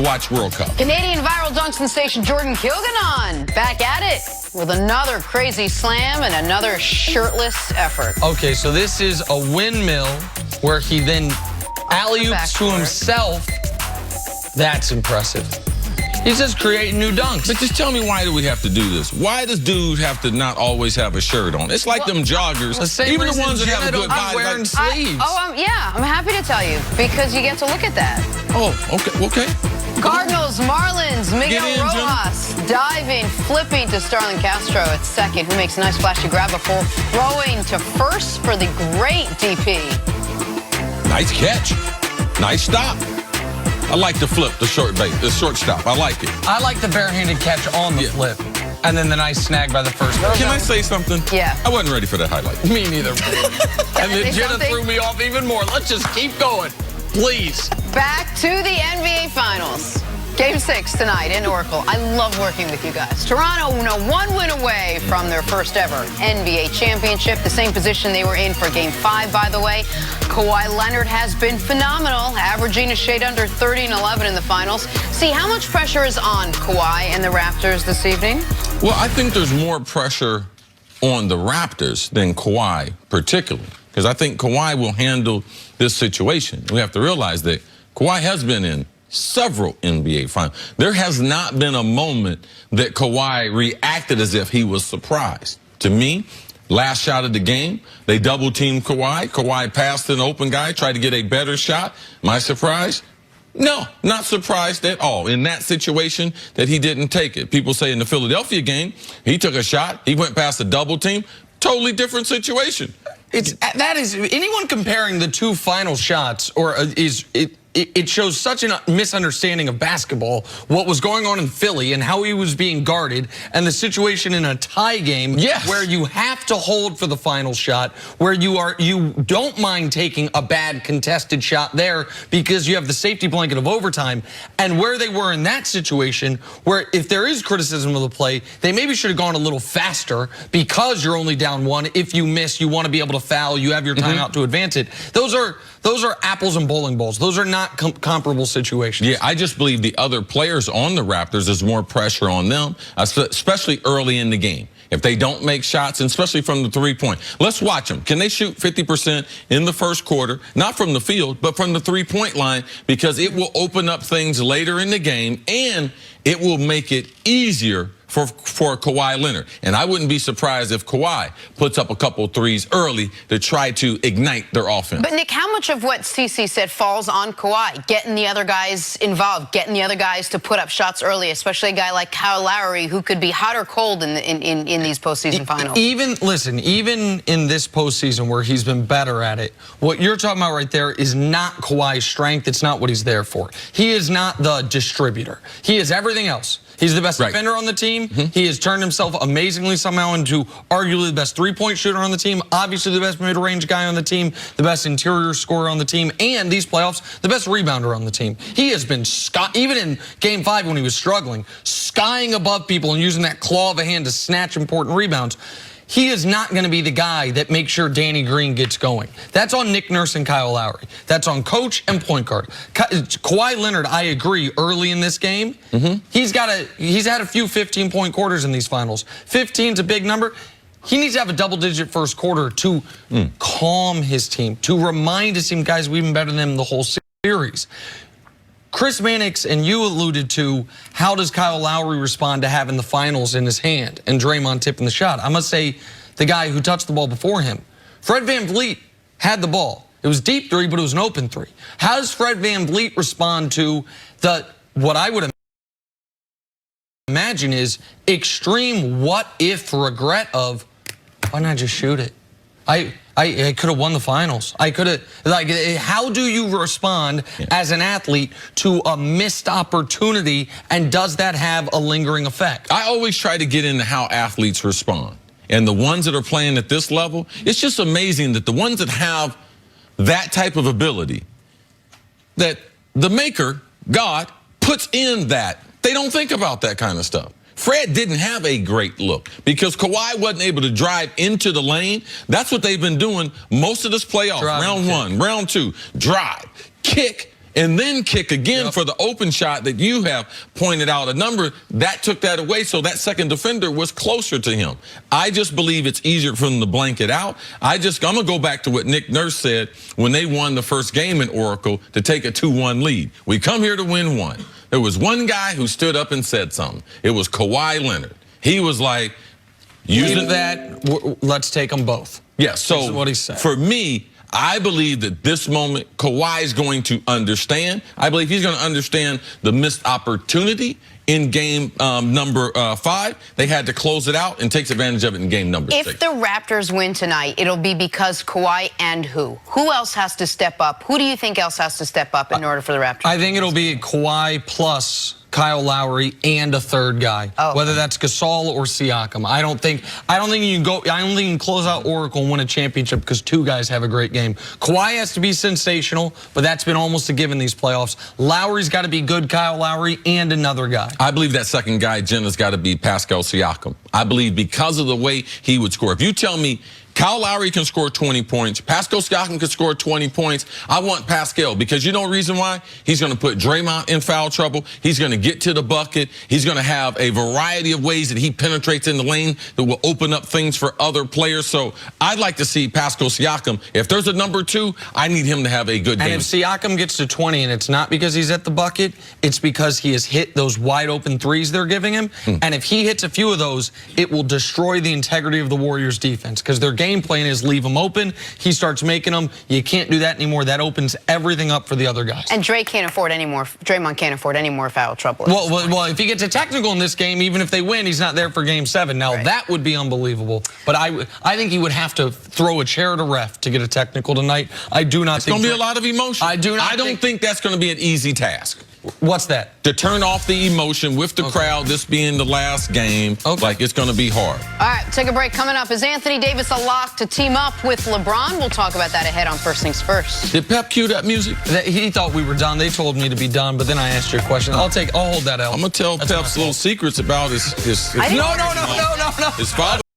watch World Cup. Canadian viral dunk sensation Jordan Kilganon back at it with another crazy slam and another shirtless effort. Okay, so this is a windmill where he then alley-oops to himself. That's impressive. He's just creating new dunks. But just tell me, why do we have to do this? Why does dude have to not always have a shirt on? It's like them joggers, even the ones that have a good body. Wearing sleeves. Yeah, I'm happy to tell you because you get to look at that. Oh, okay. Cardinals, Marlins, Miguel Rojas diving, flipping to Starlin Castro at second, who makes a nice flashy grab before throwing to first for the great DP. Nice catch. Nice stop. I like the flip, the shortstop. I like it. I like the barehanded catch on the flip. And then the nice snag by the first person. Can I say something? Yeah. I wasn't ready for that highlight. Me neither. And then Jenna threw me off even more. Let's just keep going, please. Back to the NBA Finals. Game 6 tonight in Oracle. I love working with you guys. Toronto, one win away from their first ever NBA championship, the same position they were in for Game 5, by the way. Kawhi Leonard has been phenomenal, averaging a shade under 30 and 11 in the finals. See, how much pressure is on Kawhi and the Raptors this evening? Well, I think there's more pressure on the Raptors than Kawhi particularly, because I think Kawhi will handle this situation. We have to realize that Kawhi has been in several NBA finals. There has not been a moment that Kawhi reacted as if he was surprised. To me, last shot of the game, they double-teamed Kawhi. Kawhi passed an open guy, tried to get a better shot. Am I surprised? No, not surprised at all. In that situation, that he didn't take it. People say in the Philadelphia game, he took a shot, he went past a double team. Totally different situation. Anyone comparing the two final shots it shows such a misunderstanding of basketball, what was going on in Philly and how he was being guarded, and the situation in a tie game where you have to hold for the final shot, where you don't mind taking a bad contested shot there because you have the safety blanket of overtime, and where they were in that situation where if there is criticism of the play, they maybe should have gone a little faster because you're only down one. If you miss, you want to be able to foul, you have your timeout to advance it. Those are apples and bowling balls. Those are not comparable situations. Yeah, I just believe the other players on the Raptors, there's more pressure on them, especially early in the game. If they don't make shots, and especially from the three-point. Let's watch them. Can they shoot 50% in the first quarter? Not from the field, but from the three-point line, because it will open up things later in the game, and it will make it easier for Kawhi Leonard. And I wouldn't be surprised if Kawhi puts up a couple threes early to try to ignite their offense. But, Nick, how much of what CeCe said falls on Kawhi? Getting the other guys involved, getting the other guys to put up shots early, especially a guy like Kyle Lowry, who could be hot or cold in these postseason finals. Even in this postseason where he's been better at it, what you're talking about right there is not Kawhi's strength. It's not what he's there for. He is not the distributor. He is everything else. He's the best defender on the team. He has turned himself amazingly somehow into arguably the best three-point shooter on the team, obviously the best mid-range guy on the team, the best interior scorer on the team, and these playoffs, the best rebounder on the team. He has been, even in Game 5 when he was struggling, skying above people and using that claw of a hand to snatch important rebounds. He is not going to be the guy that makes sure Danny Green gets going. That's on Nick Nurse and Kyle Lowry. That's on coach and point guard. Kawhi Leonard, I agree, early in this game, he's had a few 15-point quarters in these finals. 15's a big number. He needs to have a double-digit first quarter to calm his team, to remind his team, guys, we've been better than them the whole series. Chris Mannix and you alluded to, how does Kyle Lowry respond to having the finals in his hand and Draymond tipping the shot? I must say, the guy who touched the ball before him, Fred VanVleet had the ball. It was deep three, but it was an open three. How does Fred VanVleet respond to what I would imagine is extreme what-if regret of, why not just shoot it? I could have won the finals. I could have, how do you respond as an athlete to a missed opportunity, and does that have a lingering effect? I always try to get into how athletes respond. And the ones that are playing at this level, it's just amazing that the ones that have that type of ability, that the maker, God, puts in that. They don't think about that kind of stuff. Fred didn't have a great look because Kawhi wasn't able to drive into the lane. That's what they've been doing most of this playoff. Round one, round two, drive, kick, and then kick again for the open shot that you have pointed out a number, that took that away, so that second defender was closer to him. I just believe it's easier for them to blank it out. I'm going to go back to what Nick Nurse said when they won the first game in Oracle to take a 2-1 lead. We come here to win one. There was one guy who stood up and said something. It was Kawhi Leonard. He was like, using that, let's take them both. Yeah, so that's what he said. For me, I believe that this moment, Kawhi is going to understand. I believe he's going to understand the missed opportunity in game number 5. They had to close it out and takes advantage of it in game number 6. If the Raptors win tonight, it'll be because Kawhi and who? Who else has to step up? Who do you think else has to step up in order for the Raptors? I think it'll be Kawhi plus Kyle Lowry and a third guy, whether that's Gasol or Siakam. I don't think you can close out Oracle and win a championship because 2 guys have a great game. Kawhi has to be sensational, but that's been almost a given these playoffs. Lowry's got to be good, Kyle Lowry, and another guy. I believe that second guy, Jen, has got to be Pascal Siakam. I believe because of the way he would score. If you tell me Kyle Lowry can score 20 points, Pascal Siakam can score 20 points, I want Pascal because you know the reason why? He's going to put Draymond in foul trouble. He's going to get to the bucket. He's going to have a variety of ways that he penetrates in the lane that will open up things for other players. So I'd like to see Pascal Siakam. If there's a number 2, I need him to have a good game. And if Siakam gets to 20 and it's not because he's at the bucket, it's because he has hit those wide open threes they're giving him. And if he hits a few of those, it will destroy the integrity of the Warriors defense because their game plan is leave him open. He starts making them. You can't do that anymore. That opens everything up for the other guys. And Draymond can't afford any more foul trouble. Well, if he gets a technical in this game, even if they win, he's not there for game 7. Now, that would be unbelievable. But I think he would have to throw a chair at a ref to get a technical tonight. I do not think it's going to be a lot of emotion. I don't think that's going to be an easy task. What's that? To turn off the emotion with the crowd, this being the last game, like it's going to be hard. All right, take a break. Coming up, is Anthony Davis a lock to team up with LeBron? We'll talk about that ahead on First Things First. Did Pep cue that music? He thought we were done. They told me to be done, but then I asked you a question. I'll hold that out. I'm going to tell Pep's little secrets about his No. father.